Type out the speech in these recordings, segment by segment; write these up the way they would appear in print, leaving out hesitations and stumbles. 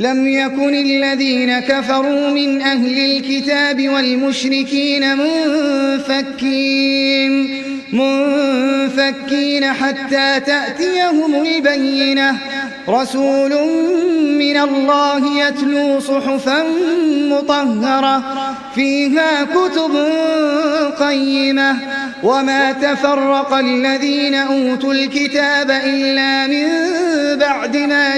لم يكن الذين كفروا من أهل الكتاب والمشركين منفكين حتى تأتيهم البينة. رسول من الله يتلو صحفا مطهرة فيها كتب قيمة. وما تفرق الذين أوتوا الكتاب إلا من بعد ما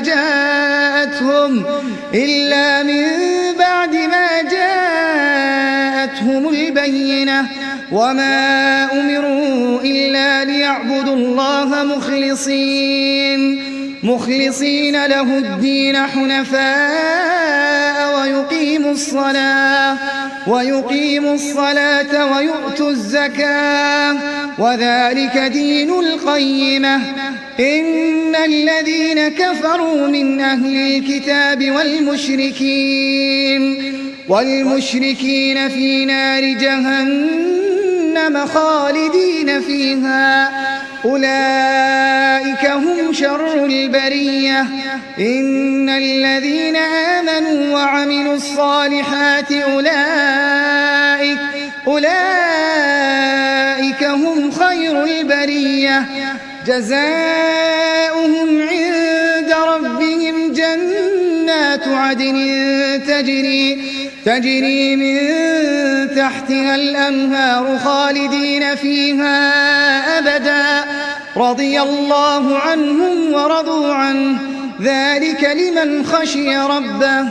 جاءتهم البينة. وما أمروا إلا ليعبدوا الله مخلصين له الدين حنفاء ويقيموا الصلاة ويؤتوا الزكاة وذلك دين القيمة. إن الذين كفروا من أهل الكتاب والمشركين في نار جهنم خالدين فيها أولئك هم شر البرية. إن الذين آمنوا وعملوا الصالحات أولئك هم خير البرية. جزاؤهم عند ربهم جنات عدن تجري من تحتها الأنهار خالدين فيها أبدا رضي الله عنهم ورضوا عنه ذلك لمن خشي ربه.